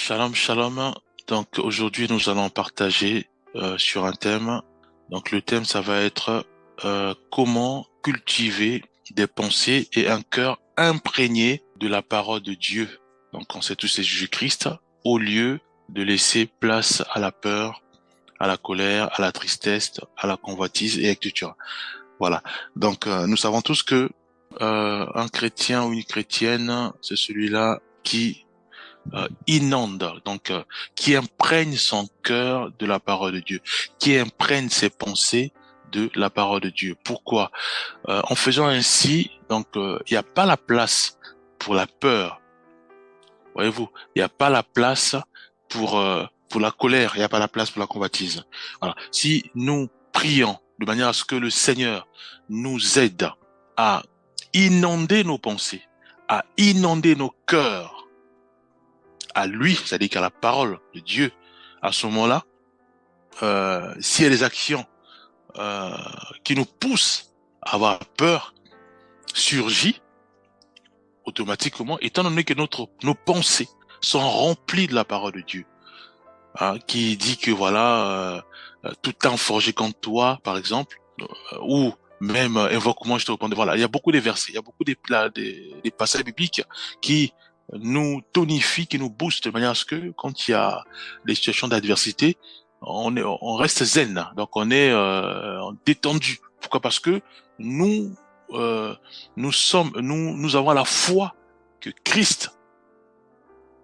Shalom, shalom. Donc aujourd'hui, nous allons partager sur un thème. Donc le thème, ça va être comment cultiver des pensées et un cœur imprégné de la parole de Dieu. Donc on sait tous c'est Jésus-Christ, au lieu de laisser place à la peur, à la colère, à la tristesse, à la convoitise et etc. Voilà. Donc nous savons tous que un chrétien ou une chrétienne, c'est celui-là qui inonde, donc qui imprègne son cœur de la parole de Dieu, qui imprègne ses pensées de la parole de Dieu. Pourquoi? En faisant ainsi, donc il n'y a pas la place pour la peur, voyez-vous, il n'y a pas la place pour la colère, il n'y a pas la place pour la convoitise. Voilà. Si nous prions de manière à ce que le Seigneur nous aide à inonder nos pensées, à inonder nos cœurs à lui, c'est-à-dire qu'à la parole de Dieu, à ce moment-là, s'il y a des actions qui nous poussent à avoir peur, surgit automatiquement, étant donné que nos pensées sont remplies de la parole de Dieu, hein, qui dit que voilà, tout temps forgé contre toi, par exemple, ou même invoque-moi, je te répondrai. Voilà, il y a beaucoup de versets, il y a beaucoup des passages bibliques qui nous tonifient, qui nous boostent de manière à ce que quand il y a des situations d'adversité, on reste zen, donc on est détendu. Pourquoi? Parce que nous nous avons la foi que Christ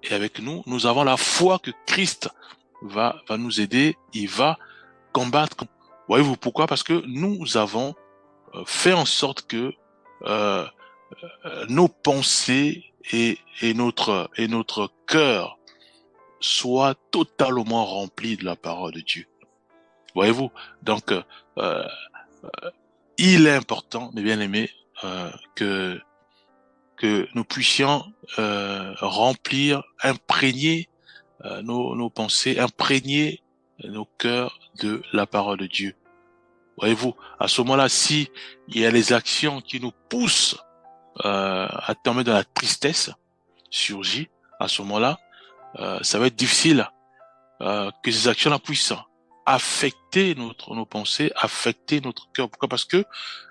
est avec nous. Nous avons la foi que Christ va nous aider. Il va combattre. Voyez-vous pourquoi? Parce que nous avons fait en sorte que euh, nos pensées et notre cœur soient totalement remplis de la parole de Dieu. Voyez-vous? Donc, euh, il est important, mes bien-aimés, que nous puissions remplir, imprégner nos pensées, imprégner nos cœurs de la parole de Dieu. Voyez-vous, à ce moment-là, si il y a les actions qui nous poussent à tomber dans la tristesse, surgit, à ce moment-là, ça va être difficile que ces actions-là puissent affecter nos pensées, affecter notre cœur. Pourquoi? Parce que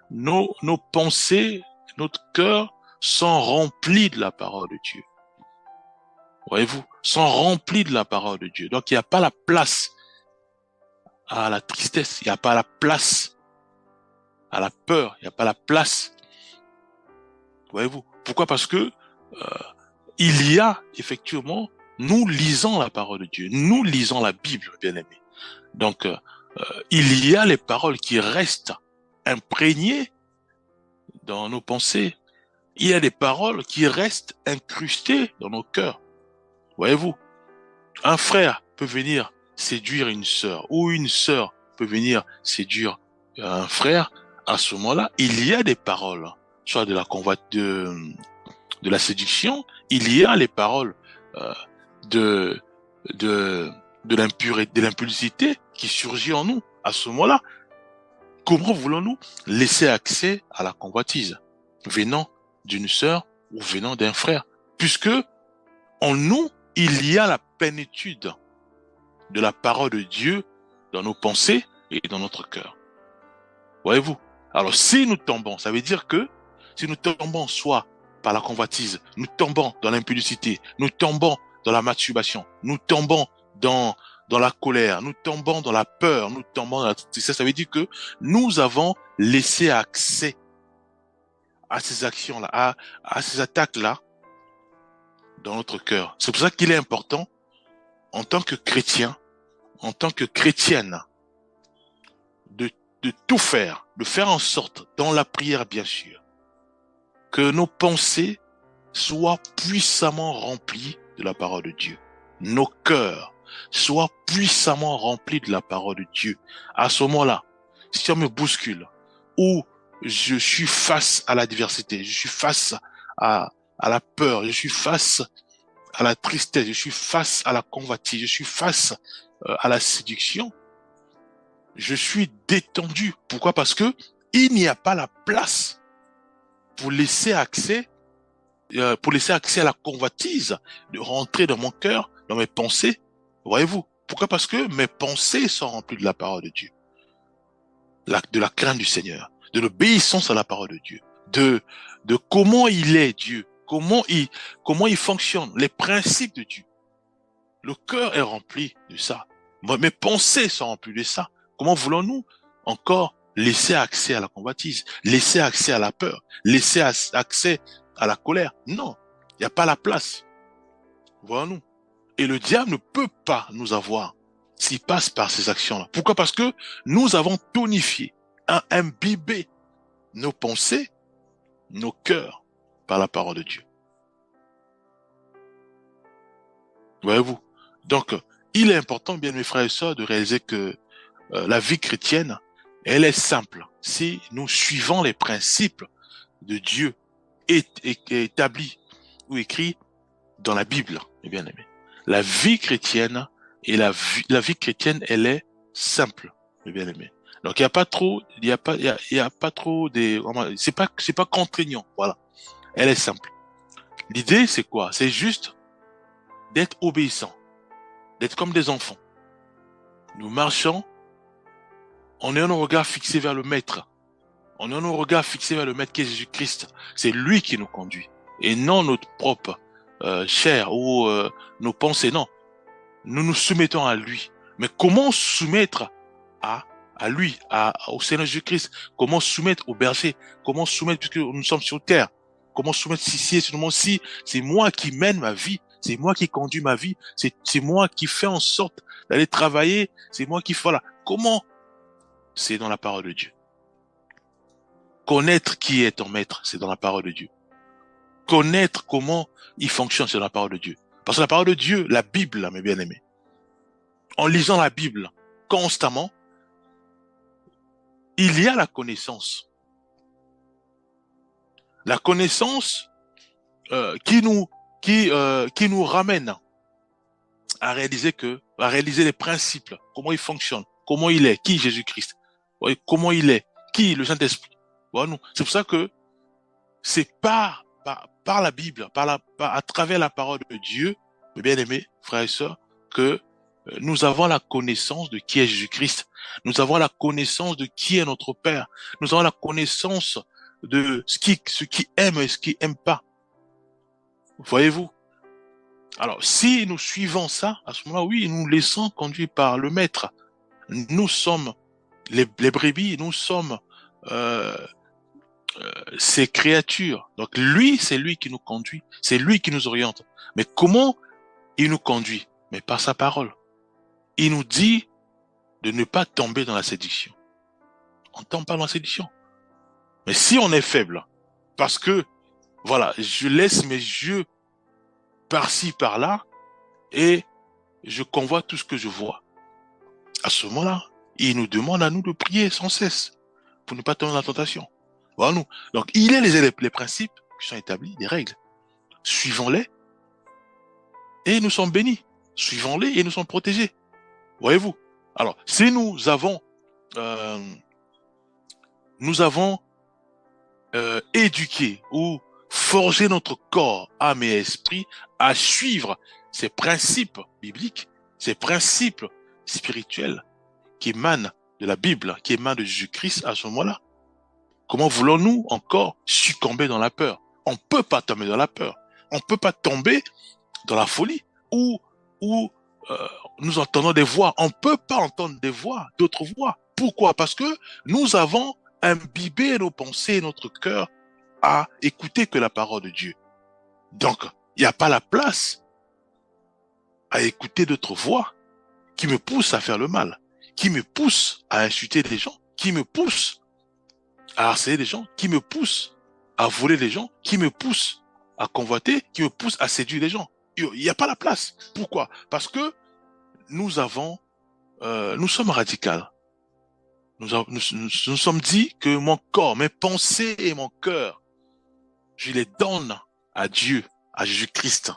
nos pensées, notre cœur sont remplis de la parole de Dieu. Voyez-vous, sont remplis de la parole de Dieu. Donc, il n'y a pas la place à la tristesse, il n'y a pas la place à la peur, il n'y a pas la place. Voyez-vous, pourquoi? Parce que il y a effectivement, nous lisons la parole de Dieu, nous lisons la Bible, bien aimé. Donc, il y a les paroles qui restent imprégnées dans nos pensées. Il y a des paroles qui restent incrustées dans nos cœurs. Voyez-vous, un frère peut venir séduire une sœur ou une sœur peut venir séduire un frère. À ce moment-là, il y a des paroles, soit de de la séduction, il y a les paroles euh, de de de l'impulsivité qui surgit en nous. À ce moment-là, comment voulons-nous laisser accès à la convoitise venant d'une sœur ou venant d'un frère, puisque en nous il y a la plénitude de la parole de Dieu dans nos pensées et dans notre cœur. Voyez-vous? Alors si nous tombons, ça veut dire que si nous tombons soit par la convoitise, nous tombons dans l'impudicité, nous tombons dans la masturbation, nous tombons dans la colère, nous tombons dans la peur, nous tombons dans la tristesse, ça veut dire que nous avons laissé accès à ces actions-là, à ces attaques-là dans notre cœur. C'est pour ça qu'il est important, en tant que chrétien, en tant que chrétienne, de, de tout faire, de faire en sorte, dans la prière bien sûr, que nos pensées soient puissamment remplies de la parole de Dieu. Nos cœurs soient puissamment remplis de la parole de Dieu. À ce moment-là, si on me bouscule, ou je suis face à l'adversité, je suis face à la peur, je suis face à la tristesse, je suis face à la convoitise, je suis face à la séduction, je suis détendu. Pourquoi? Parce que il n'y a pas la place pour laisser accès à la convoitise de rentrer dans mon cœur, dans mes pensées. Voyez-vous? Pourquoi? Parce que mes pensées sont remplies de la parole de Dieu, de la crainte du Seigneur, de l'obéissance à la parole de Dieu, de comment il est Dieu, comment il fonctionne, les principes de Dieu. Le cœur est rempli de ça. Mes pensées sont remplies de ça. Comment voulons-nous encore laisser accès à la convoitise, laisser accès à la peur, laisser accès à la colère? Non, il n'y a pas la place. Voyons-nous. Et le diable ne peut pas nous avoir s'il passe par ces actions-là. Pourquoi? Parce que nous avons tonifié, imbibé nos pensées, nos cœurs par la parole de Dieu. Voyez-vous? Donc, il est important, bien mes frères et sœurs, de réaliser que la vie chrétienne, elle est simple. Si nous suivons les principes de Dieu établis ou écrits dans la Bible, mes bien-aimés. La vie chrétienne la vie chrétienne, elle est simple, mes bien-aimés. Donc il y a pas trop, il y a pas trop des, c'est pas contraignant, voilà. Elle est simple. L'idée c'est quoi? C'est juste d'être obéissant, d'être comme des enfants. Nous marchons, on a nos regards fixés vers le Maître. On a nos regards fixés vers le Maître qui est Jésus-Christ. C'est lui qui nous conduit et non notre propre chair ou nos pensées. Non, nous nous soumettons à lui. Mais comment soumettre à lui, au Seigneur Jésus-Christ? Comment soumettre au berger? Comment soumettre, puisque nous sommes sur terre? Comment soumettre si c'est moi qui mène ma vie, c'est moi qui conduis ma vie, c'est moi qui fais en sorte d'aller travailler, c'est moi qui, voilà. Comment? C'est dans la parole de Dieu. Connaître qui est ton maître, c'est dans la parole de Dieu. Connaître comment il fonctionne, c'est dans la parole de Dieu. Parce que la parole de Dieu, la Bible, mes bien-aimés, en lisant la Bible constamment, il y a la connaissance. La connaissance qui nous ramène à réaliser les principes, comment il fonctionne, comment il est, qui est Jésus-Christ, comment il est, qui est le Saint-Esprit. Voilà, c'est pour ça que c'est par la Bible, à travers la parole de Dieu, mes bien-aimés, frères et sœurs, que nous avons la connaissance de qui est Jésus-Christ. Nous avons la connaissance de qui est notre Père. Nous avons la connaissance de ce qui aime et ce qui aime pas. Voyez-vous? Alors, si nous suivons ça, à ce moment-là, oui, nous nous laissons conduire par le Maître. Nous sommes les brebis, nous sommes ces créatures. Donc, lui, c'est lui qui nous conduit. C'est lui qui nous oriente. Mais comment il nous conduit? Mais par sa parole. Il nous dit de ne pas tomber dans la séduction. On ne tombe pas dans la séduction. Mais si on est faible, parce que, voilà, je laisse mes yeux par-ci, par-là, et je convoite tout ce que je vois, à ce moment-là, il nous demande à nous de prier sans cesse pour ne pas tomber dans la tentation. Voilà nous. Donc, il y a les principes qui sont établis, les règles. Suivons-les et nous sommes bénis. Suivons-les et nous sommes protégés. Voyez-vous? Alors, si nous avons éduqué ou forgé notre corps, âme et esprit à suivre ces principes bibliques, ces principes spirituels qui émanent de la Bible, qui émanent de Jésus-Christ, à ce moment-là, comment voulons-nous encore succomber dans la peur? On ne peut pas tomber dans la peur. On ne peut pas tomber dans la folie ou nous entendons des voix. On ne peut pas entendre des voix, d'autres voix. Pourquoi? Parce que nous avons imbibé nos pensées et notre cœur à écouter que la parole de Dieu. Donc, il n'y a pas la place à écouter d'autres voix qui me poussent à faire le mal, qui me poussent à insulter les gens, qui me poussent à harceler les gens, qui me poussent à voler les gens, qui me poussent à convoiter, qui me poussent à séduire les gens. Il n'y a pas la place. Pourquoi? Parce que nous sommes radicaux. Nous sommes dit que mon corps, mes pensées et mon cœur, je les donne à Dieu, à Jésus-Christ,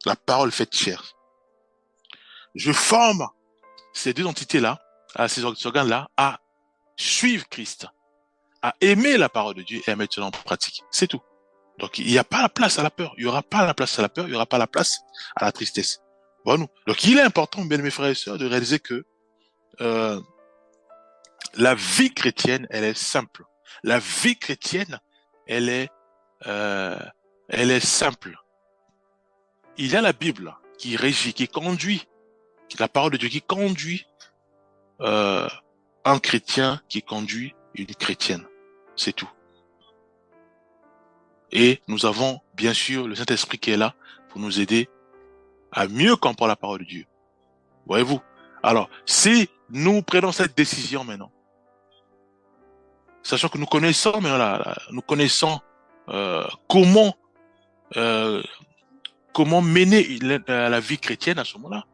la parole faite chair. Je forme ces deux entités-là, ces organes-là, à suivre Christ, à aimer la parole de Dieu et à mettre cela en pratique. C'est tout. Donc, il n'y a pas la place à la peur. Il n'y aura pas la place à la peur. Il n'y aura pas la place à la tristesse. Voilà. Donc il est important, bien mes frères et sœurs, de réaliser que euh, la vie chrétienne, elle est simple. La vie chrétienne, elle est, euh, elle est simple. Il y a la Bible qui régit, qui conduit, la parole de Dieu qui conduit euh, un chrétien, qui conduit une chrétienne. C'est tout. Et nous avons bien sûr le Saint-Esprit qui est là pour nous aider à mieux comprendre la parole de Dieu. Voyez-vous? Alors, si nous prenons cette décision maintenant, sachant que nous connaissons maintenant nous connaissons comment euh, comment mener la vie chrétienne à ce moment-là.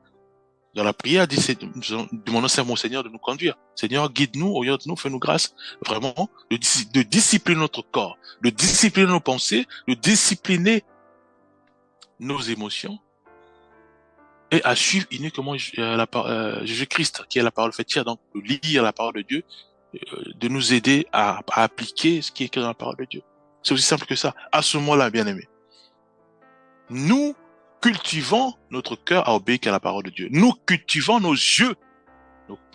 Dans la prière, nous demandons à mon Seigneur de nous conduire. Seigneur, guide-nous, oriente-nous, fais-nous grâce, vraiment, de discipliner notre corps, de discipliner nos pensées, de discipliner nos émotions, et à suivre uniquement Jésus-Christ, qui est la parole faite chair, donc de lire la parole de Dieu, de nous aider à appliquer ce qui est écrit dans la parole de Dieu. C'est aussi simple que ça. À ce moment-là, bien-aimés, nous cultivons notre cœur à obéir à la parole de Dieu. Nous cultivons nos yeux,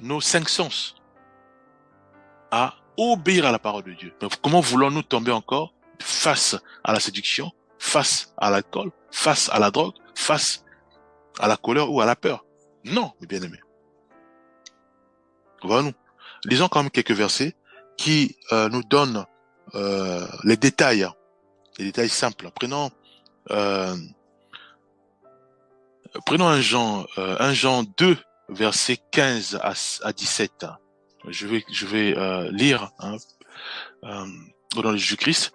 nos cinq sens, à obéir à la parole de Dieu. Donc, comment voulons-nous tomber encore face à la séduction, face à l'alcool, face à la drogue, face à la colère ou à la peur? Non, mes bien-aimés. Voilà-nous. Lisons quand même quelques versets qui nous donnent les détails simples. Prenons un Jean 2, versets 15 à 17. Je vais lire au nom de Jésus-Christ.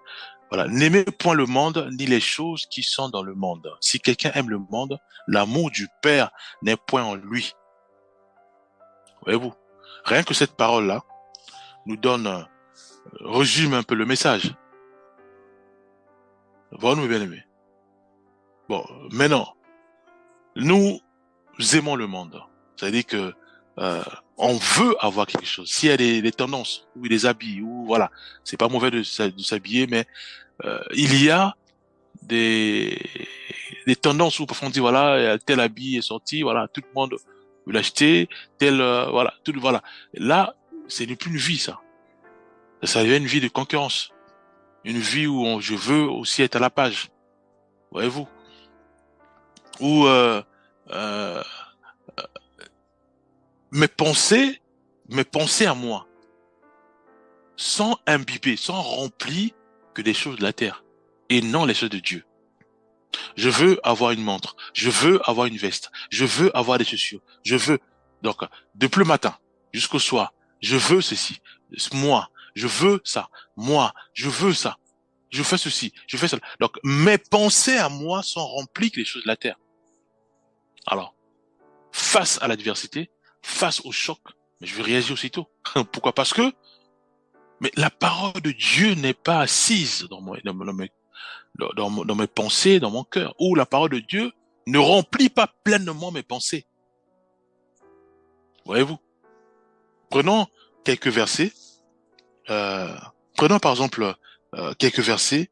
Voilà. N'aimez point le monde, ni les choses qui sont dans le monde. Si quelqu'un aime le monde, l'amour du Père n'est point en lui. Voyez-vous? Rien que cette parole-là nous donne, résume un peu le message. Voilà, mes bien-aimés. Bon, maintenant, nous aimons le monde. C'est-à-dire que on veut avoir quelque chose. S'il y a des tendances, ou des habits, ou voilà, c'est pas mauvais de s'habiller, mais il y a des tendances où parfois on dit voilà, tel habit est sorti, voilà, tout le monde veut l'acheter, voilà, voilà. Là, c'est plus une vie, ça. Ça devient une vie de concurrence, une vie où je veux aussi être à la page, voyez-vous, où euh, mes pensées à moi sont imbibées, sont remplies que des choses de la terre et non les choses de Dieu. Je veux avoir une montre, je veux avoir une veste, je veux avoir des chaussures, je veux. Donc, depuis le matin jusqu'au soir, je veux ceci, moi, je veux ça, moi, je veux ça, je fais ceci, je fais cela. Donc, mes pensées à moi sont remplies que les choses de la terre. Alors, face à l'adversité, face au choc, mais je vais réagir aussitôt. Pourquoi? Parce que mais la parole de Dieu n'est pas assise dans mes pensées, dans mon cœur, ou la parole de Dieu ne remplit pas pleinement mes pensées. Voyez-vous? Prenons quelques versets. Prenons par exemple quelques versets.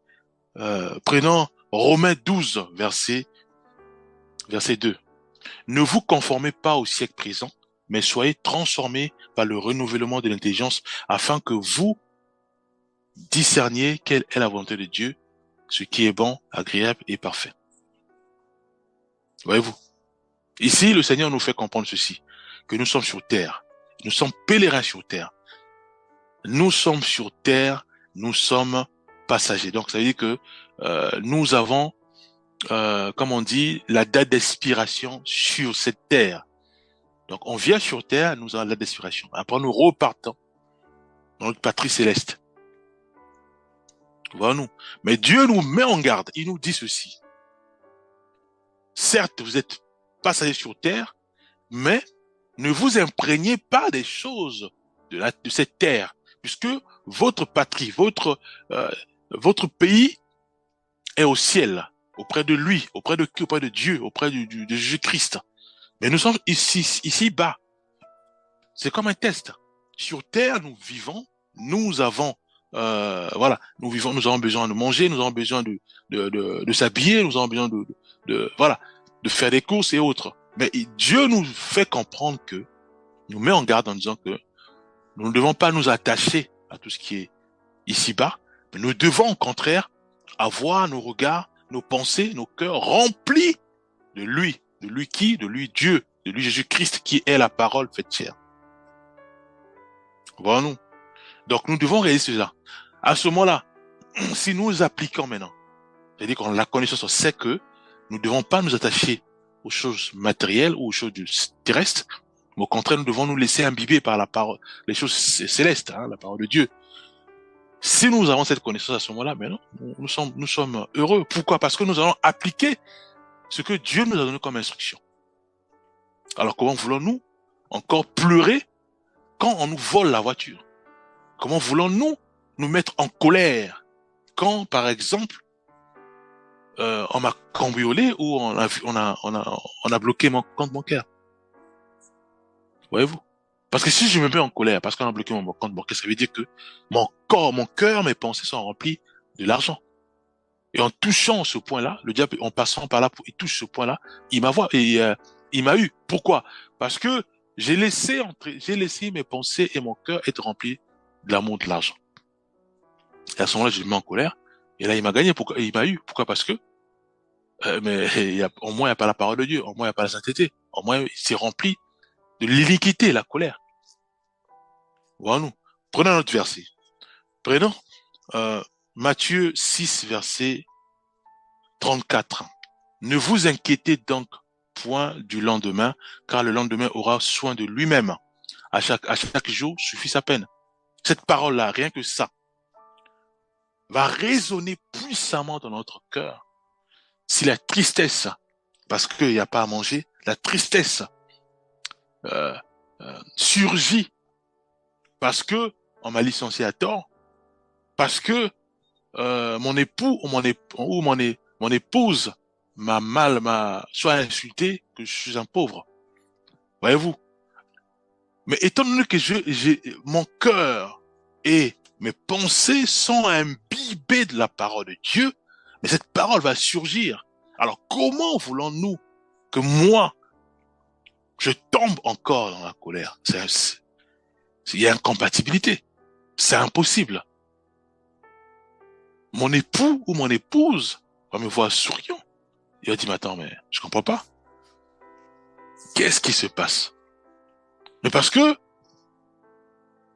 Prenons Romains 12, verset 2. Ne vous conformez pas au siècle présent, mais soyez transformés par le renouvellement de l'intelligence, afin que vous discerniez quelle est la volonté de Dieu, ce qui est bon, agréable et parfait. Voyez-vous? Ici, le Seigneur nous fait comprendre ceci, que nous sommes sur terre. Nous sommes pèlerins sur terre. Nous sommes sur terre, nous sommes passagers. Donc, ça veut dire que nous avons, comme on dit, la date d'expiration sur cette terre. Donc, on vient sur terre, nous avons la date d'expiration. Après, nous repartons dans notre patrie céleste. Voilà nous. Mais Dieu nous met en garde. Il nous dit ceci. Certes, vous êtes passagers sur terre, mais ne vous imprégnez pas des choses de cette terre, puisque votre patrie, votre pays est au ciel, auprès de lui, auprès de qui? Auprès de Dieu, auprès de Jésus-Christ. Mais nous sommes ici bas. C'est comme un test. Sur terre, nous vivons, nous avons voilà, nous avons besoin de manger, nous avons besoin de s'habiller, nous avons besoin de faire des courses et autres. Mais Dieu nous fait comprendre nous met en garde en disant que nous ne devons pas nous attacher à tout ce qui est ici-bas, mais nous devons au contraire avoir nos regards, nos pensées, nos cœurs remplis de lui. De lui qui? De lui Dieu, de lui Jésus-Christ qui est la parole faite chair. Voyons-nous. Donc nous devons réaliser cela. À ce moment-là, si nous appliquons maintenant, c'est-à-dire qu'on la connaissance, on sait que nous ne devons pas nous attacher aux choses matérielles ou aux choses terrestres, mais au contraire, nous devons nous laisser imbiber par la parole, les choses célestes, hein, la parole de Dieu. Si nous avons cette connaissance à ce moment-là, maintenant, nous sommes heureux. Pourquoi? Parce que nous allons appliquer ce que Dieu nous a donné comme instruction. Alors comment voulons-nous encore pleurer quand on nous vole la voiture? Comment voulons-nous nous mettre en colère quand, par exemple, on m'a cambriolé ou on a bloqué mon compte bancaire? Voyez-vous? Parce que si je me mets en colère parce qu'on a bloqué mon compte bancaire, ça veut dire que mon corps, mon cœur, mes pensées sont remplis de l'argent. Et en touchant ce point-là, le diable, en passant par là, il touche ce point-là, il il m'a eu. Pourquoi? Parce que j'ai laissé mes pensées et mon cœur être remplis de l'amour de l'argent. Et à ce moment-là, je me mets en colère. Et là, il m'a gagné. Pourquoi? Il m'a eu. Pourquoi? Parce que, mais au moins, il n'y a pas la parole de Dieu. Au moins, il n'y a pas la sainteté. Au moins, il s'est rempli de l'iniquité, la colère. Voilà, nous. Prenons notre verset. Prenons Matthieu 6, verset 34. Ne vous inquiétez donc point du lendemain, car le lendemain aura soin de lui-même. À chaque jour suffit sa peine. Cette parole-là, rien que ça, va résonner puissamment dans notre cœur. Si la tristesse, parce qu'il n'y a pas à manger, la tristesse surgit parce que on m'a licencié à tort, parce que mon époux ou mon épouse m'a soit insulté que je suis un pauvre. Voyez-vous? Mais étant donné que mon cœur et mes pensées sont imbibées de la parole de Dieu, mais cette parole va surgir. Alors comment voulons-nous que moi, je tombe encore dans la colère? Il y a incompatibilité. C'est impossible. Mon époux ou mon épouse va me voir souriant. Il va dire, mais attends, mais je comprends pas. Qu'est-ce qui se passe? Mais parce que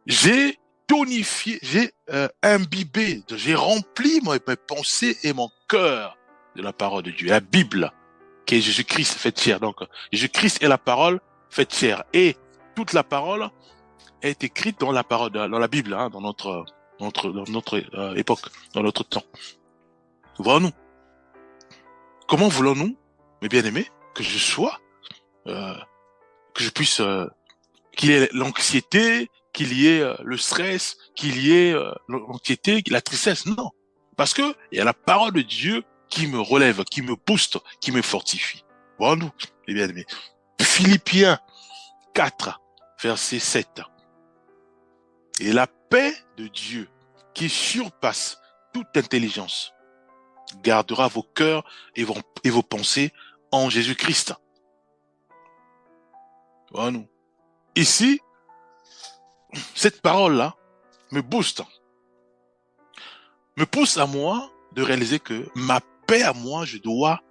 j'ai tonifié, j'ai imbibé, j'ai rempli mes pensées et mon cœur de la parole de Dieu, la Bible, qui est Jésus-Christ fait chair. Donc, Jésus-Christ est la parole faite chair. Et toute la parole est écrite dans la parole, dans la Bible, hein, dans notre époque, dans notre temps. Voyons-nous. Comment voulons-nous, mes bien-aimés, que je sois, que je puisse, qu'il y ait l'anxiété, qu'il y ait le stress, qu'il y ait l'anxiété, la tristesse? Non. Parce que il y a la parole de Dieu qui me relève, qui me booste, qui me fortifie. Voyons-nous, mes bien-aimés. Philippiens 4, verset 7. Et la paix de Dieu, qui surpasse toute intelligence, gardera vos cœurs et vos pensées en Jésus-Christ. Voilà. Ici, cette parole-là me booste, me pousse à moi de réaliser que ma paix à moi, je dois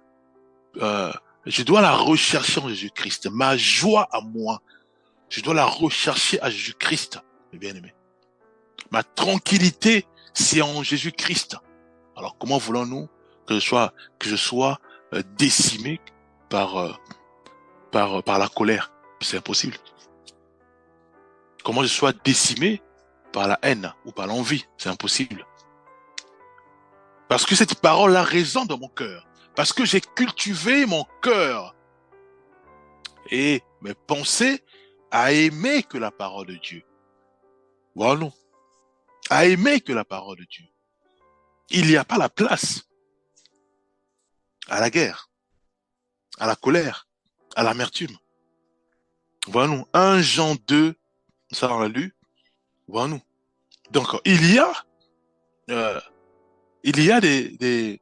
la rechercher en Jésus-Christ. Ma joie à moi, je dois la rechercher à Jésus-Christ, mes bien-aimés. Ma tranquillité, c'est en Jésus-Christ. Alors comment voulons-nous que je sois décimé par la colère? C'est impossible. Comment je sois décimé par la haine ou par l'envie? C'est impossible. Parce que cette parole-là résonne dans mon cœur. Parce que j'ai cultivé mon cœur et mes pensées à aimer que la parole de Dieu. Voilà. À aimer que la parole de Dieu. Il n'y a pas la place à la guerre, à la colère, à l'amertume. Voilà. 1 Jean 2, ça on l'a lu. Voilà. Donc, il y a des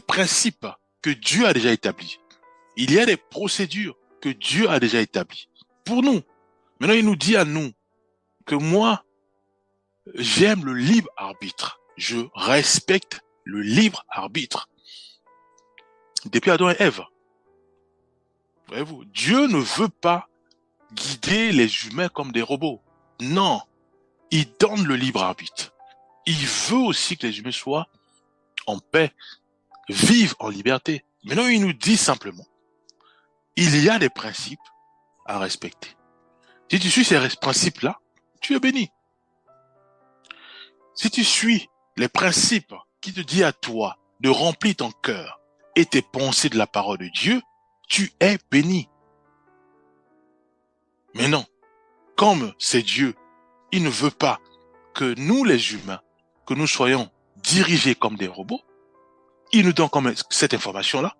principes que Dieu a déjà établis. Il y a des procédures que Dieu a déjà établi pour nous. Maintenant, il nous dit à nous que moi, j'aime le libre arbitre. Je respecte le libre arbitre. Depuis Adam et Ève. Voyez-vous, Dieu ne veut pas guider les humains comme des robots. Non, il donne le libre arbitre. Il veut aussi que les humains soient en paix, vivent en liberté. Maintenant, il nous dit simplement, il y a des principes à respecter. Si tu suis ces principes-là, tu es béni. Si tu suis les principes qui te disent à toi de remplir ton cœur et tes pensées de la parole de Dieu, tu es béni. Mais non, comme c'est Dieu, il ne veut pas que nous les humains, que nous soyons dirigés comme des robots. Il nous donne comme cette information-là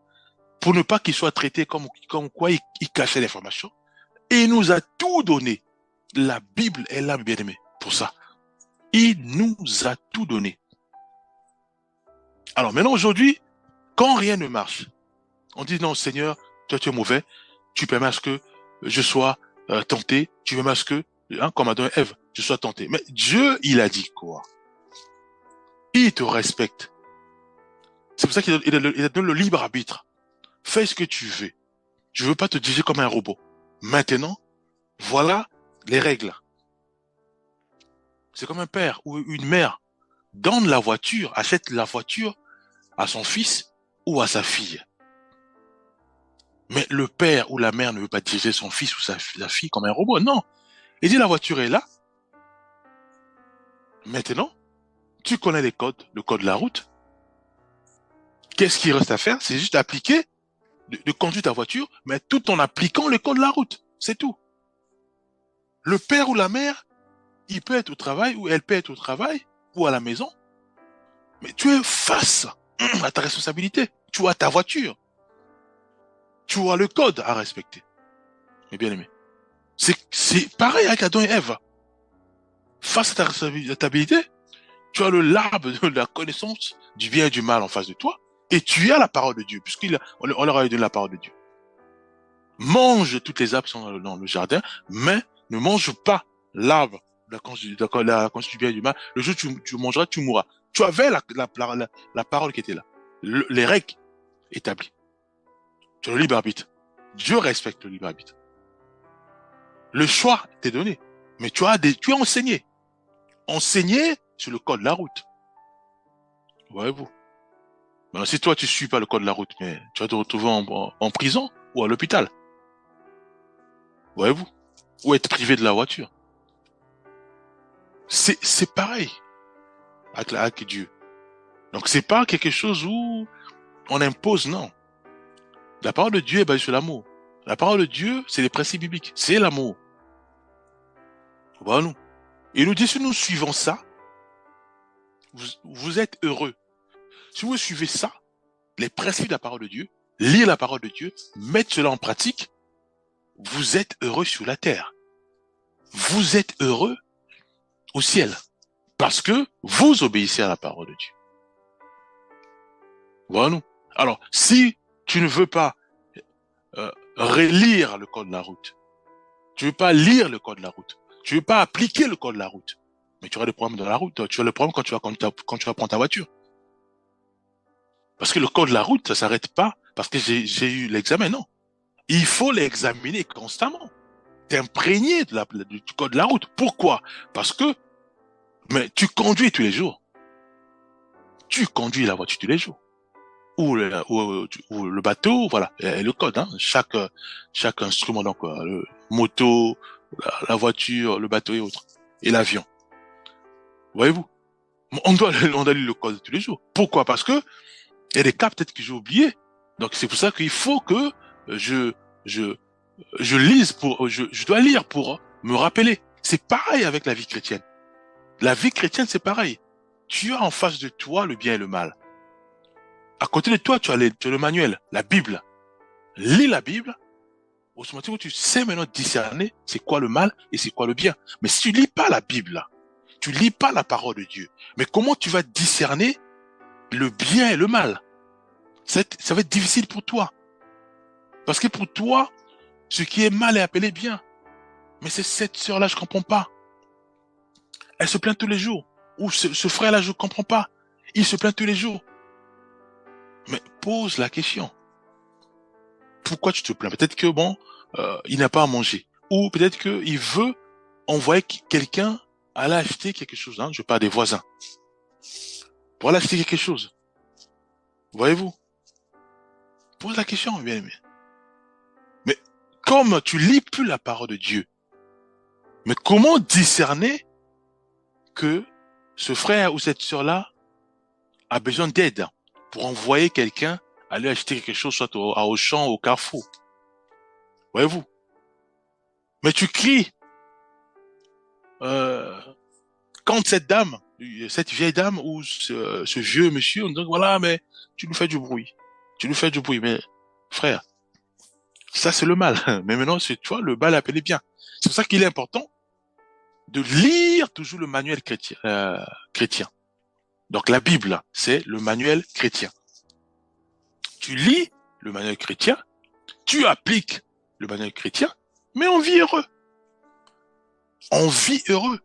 pour ne pas qu'il soit traité comme quoi il cachait l'information. Et il nous a tout donné. La Bible est là, bien aimé, pour ça. Il nous a tout donné. Alors maintenant, aujourd'hui, quand rien ne marche, on dit non, Seigneur, toi tu es mauvais, tu permets à ce que je sois tenté, tu permets à ce que, comme Adam et Ève, je sois tenté. Mais Dieu, il a dit quoi? Il te respecte. C'est pour ça qu'il donne le libre arbitre. Fais ce que tu veux. Je veux pas te diriger comme un robot. Maintenant, voilà les règles. C'est comme un père ou une mère donne la voiture, achète la voiture à son fils ou à sa fille. Mais le père ou la mère ne veut pas diriger son fils ou sa fille comme un robot. Non. Il dit la voiture est là. Maintenant, tu connais les codes, le code de la route. Qu'est-ce qu'il reste à faire? C'est juste appliquer, de conduire ta voiture, mais tout en appliquant le code de la route. C'est tout. Le père ou la mère, il peut être au travail ou elle peut être au travail ou à la maison. Mais tu es face à ta responsabilité. Tu as ta voiture. Tu as le code à respecter. Mais bien aimé. C'est pareil avec Adam et Ève. Face à ta responsabilité, tu as le l'arbre de la connaissance du bien et du mal en face de toi. Et tu as la parole de Dieu, puisqu'on leur a donné la parole de Dieu. Mange toutes les arbres qui sont dans le jardin, mais ne mange pas l'arbre de la connaissance du bien et du mal. Le jour où tu mangeras, tu mourras. Tu avais la parole qui était là. Les règles établies. Tu as le libre arbitre. Dieu respecte le libre arbitre. Le choix t'est donné. Mais tu as enseigné. Enseigné sur le code de la route. Voyez-vous. Alors, si toi, tu suis pas le code de la route, mais tu vas te retrouver en prison ou à l'hôpital. Voyez-vous. Ou être privé de la voiture. C'est pareil avec Dieu. Donc, c'est pas quelque chose où on impose, non. La parole de Dieu est basée sur l'amour. La parole de Dieu, c'est les principes bibliques. C'est l'amour. Voilà, nous. Il nous dit, si nous suivons ça, vous êtes heureux. Si vous suivez ça, les principes de la parole de Dieu, lire la parole de Dieu, mettre cela en pratique, vous êtes heureux sur la terre. Vous êtes heureux au ciel. Parce que vous obéissez à la parole de Dieu. Voilà, nous. Alors, si tu ne veux pas relire le code de la route, tu veux pas lire le code de la route, tu veux pas appliquer le code de la route, mais tu auras des problèmes dans la route, tu as le problème quand tu vas prendre ta voiture. Parce que le code de la route, ça s'arrête pas parce que j'ai eu l'examen, non. Il faut l'examiner constamment. T'imprégner du code de la route. Pourquoi? Parce que mais tu conduis tous les jours. Tu conduis la voiture tous les jours. Ou le bateau, voilà, et le code, hein. Chaque instrument, donc le moto, la voiture, le bateau et autres. Et l'avion. Voyez-vous? On doit lire le code tous les jours. Pourquoi? Parce que il y a des cas peut-être que j'ai oubliés. Donc c'est pour ça qu'il faut que je lise je dois lire pour me rappeler. C'est pareil avec la vie chrétienne. La vie chrétienne, c'est pareil. Tu as en face de toi le bien et le mal. À côté de toi, tu as le manuel, la Bible. Lis la Bible. Automatiquement, tu sais maintenant discerner c'est quoi le mal et c'est quoi le bien. Mais si tu lis pas la Bible, là, tu lis pas la parole de Dieu, mais comment tu vas discerner le bien et le mal? Ça va être difficile pour toi. Parce que pour toi, Ce qui est mal est appelé bien. Mais c'est cette sœur-là, je comprends pas. Elle se plaint tous les jours. Ou ce frère-là, je comprends pas. Il se plaint tous les jours. Mais pose la question. Pourquoi tu te plains? Peut-être que bon, il n'a pas à manger. Ou peut-être qu'il veut envoyer quelqu'un aller acheter quelque chose. Hein, je parle des voisins. Pour aller acheter quelque chose. Voyez-vous? Pose la question, bien aimé. Mais comme tu lis plus la parole de Dieu, mais comment discerner que ce frère ou cette sœur-là a besoin d'aide pour envoyer quelqu'un aller acheter quelque chose, soit à Auchan ou au Carrefour? Voyez-vous? Mais tu cries, euh, quand cette vieille dame ou ce vieux monsieur, on dit voilà, mais tu nous fais du bruit. Tu nous fais du bruit, mais frère, ça c'est le mal. Mais maintenant, tu vois, le mal appelé bien. C'est pour ça qu'il est important de lire toujours le manuel chrétien. Chrétien. Donc la Bible, c'est le manuel chrétien. Tu lis le manuel chrétien, tu appliques le manuel chrétien, mais on vit heureux. On vit heureux,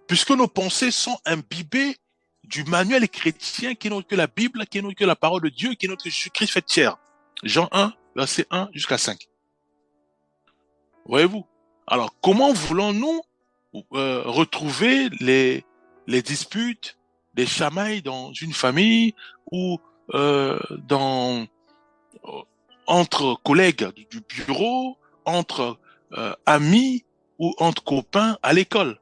puisque nos pensées sont imbibées du manuel chrétien qui n'est autre que la Bible, qui n'est autre que la parole de Dieu, qui n'est autre que Jésus-Christ fait chair. Jean 1, verset 1 jusqu'à 5. Voyez-vous? Alors, comment voulons-nous retrouver les disputes, les chamailles dans une famille ou dans entre collègues du bureau, entre amis ou entre copains à l'école?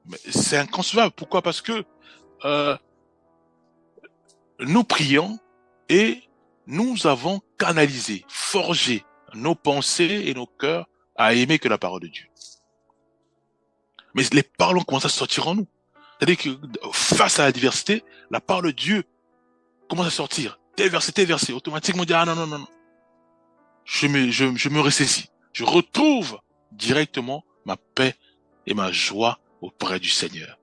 Mais c'est inconcevable. Pourquoi? Parce que nous prions et nous avons canalisé, forgé nos pensées et nos cœurs à aimer que la parole de Dieu. Mais les paroles commencent à sortir en nous. C'est-à-dire que face à l'adversité, la parole de Dieu commence à sortir. Tel verset, automatiquement on dit, ah non, non, non, non. Je me ressaisis. Je retrouve directement ma paix et ma joie auprès du Seigneur.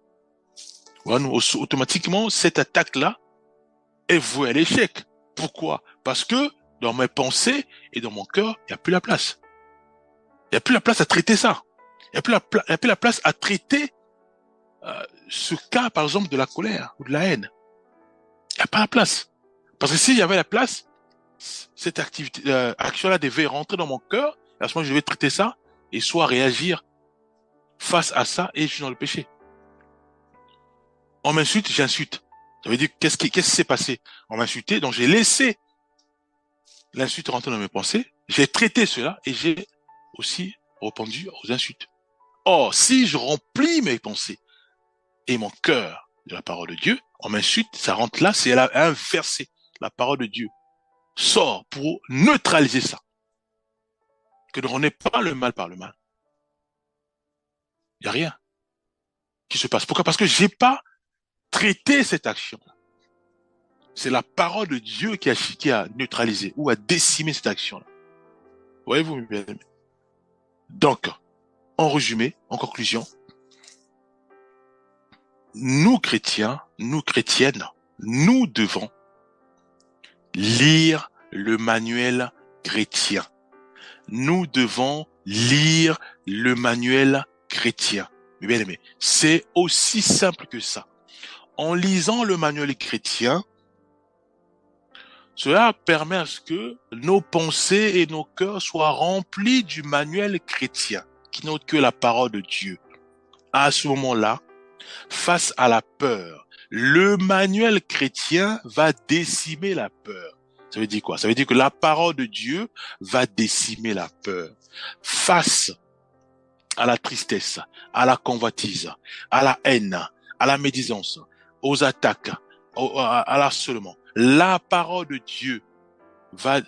Voilà, automatiquement, cette attaque-là est vouée à l'échec. Pourquoi? Parce que dans mes pensées et dans mon cœur, il n'y a plus la place. Il n'y a plus la place à traiter ça. Il n'y a plus la place à traiter ce cas, par exemple, de la colère ou de la haine. Il n'y a pas la place. Parce que s'il y avait la place, cette action-là devait rentrer dans mon cœur, et à ce moment, je devais traiter ça, et soit réagir face à ça, et je suis dans le péché. On m'insulte, j'insulte. Ça veut dire, qu'est-ce qui s'est passé? On m'a insulté, donc j'ai laissé l'insulte rentrer dans mes pensées, j'ai traité cela, et j'ai aussi répondu aux insultes. Or, si je remplis mes pensées et mon cœur de la parole de Dieu, on m'insulte, ça rentre là, c'est inversé. La parole de Dieu sort pour neutraliser ça. Que ne renaît pas le mal par le mal. Il n'y a rien qui se passe. Pourquoi? Parce que j'ai pas traité cette action. C'est la parole de Dieu qui a neutralisé ou a décimé cette action-là. Voyez-vous, mes bien-aimés? Donc, en résumé, en conclusion, nous chrétiens, nous chrétiennes, nous devons lire le manuel chrétien. Nous devons lire le manuel chrétien. Mais bien aimé, c'est aussi simple que ça. En lisant le manuel chrétien, cela permet à ce que nos pensées et nos cœurs soient remplis du manuel chrétien, qui n'est autre que la parole de Dieu. À ce moment-là, face à la peur, le manuel chrétien va décimer la peur. Ça veut dire quoi? Ça veut dire que la parole de Dieu va décimer la peur. Face à la tristesse, à la convoitise, à la haine, à la médisance, aux attaques, à l'harcèlement, la parole de Dieu va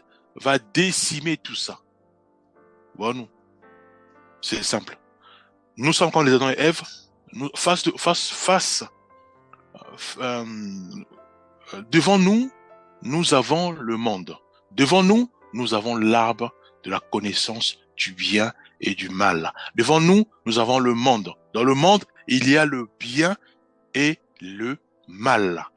décimer tout ça. Bon, c'est simple. Nous sommes comme les Adam et Ève, devant nous, nous avons le monde. Devant nous, nous avons l'arbre de la connaissance du bien et du mal. Devant nous, nous avons le monde. Dans le monde, il y a le bien et le mal.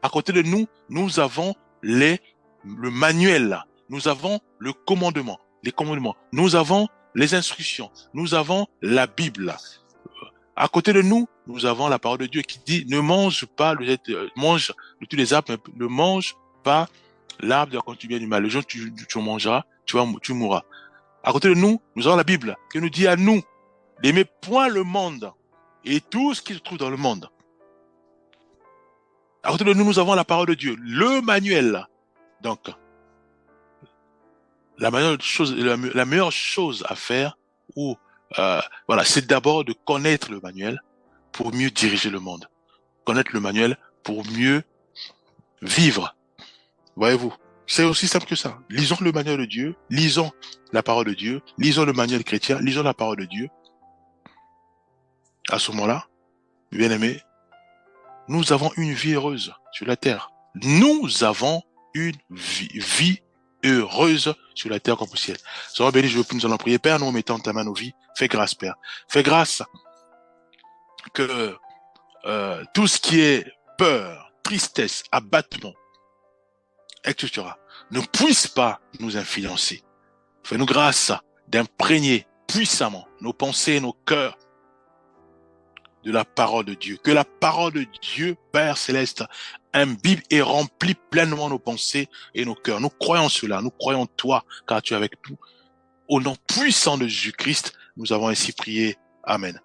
À côté de nous, nous avons le manuel. Nous avons le commandement, les commandements. Nous avons les instructions. Nous avons la Bible. À côté de nous, nous avons la parole de Dieu qui dit ne mange pas mange de tous les arbres, mais ne mange pas l'arbre de la connaissance du bien et du mal. Le jour où tu mangeras, tu mourras. À côté de nous, nous avons la Bible qui nous dit à nous d'aimer point le monde et tout ce qui se trouve dans le monde. À côté de nous, nous avons la parole de Dieu, le manuel. Donc, la meilleure chose à faire, voilà, c'est d'abord de connaître le manuel pour mieux diriger le monde. Connaître le manuel pour mieux vivre. Voyez-vous, c'est aussi simple que ça. Lisons le manuel de Dieu, lisons la parole de Dieu, lisons le manuel chrétien, lisons la parole de Dieu. À ce moment-là, bien-aimés, nous avons une vie heureuse sur la terre. Nous avons une vie heureuse sur la terre comme au ciel. Seigneur béni, je veux que nous allons prier. Père, nous mettons ta main nos vies. Fais grâce, Père. Fais grâce que tout ce qui est peur, tristesse, abattement, etc., ne puisse pas nous influencer. Fais-nous grâce d'imprégner puissamment nos pensées et nos cœurs de la parole de Dieu. Que la parole de Dieu, Père Céleste, imbibe et remplit pleinement nos pensées et nos cœurs. Nous croyons cela, nous croyons toi, car tu es avec nous. Au nom puissant de Jésus-Christ, nous avons ainsi prié. Amen.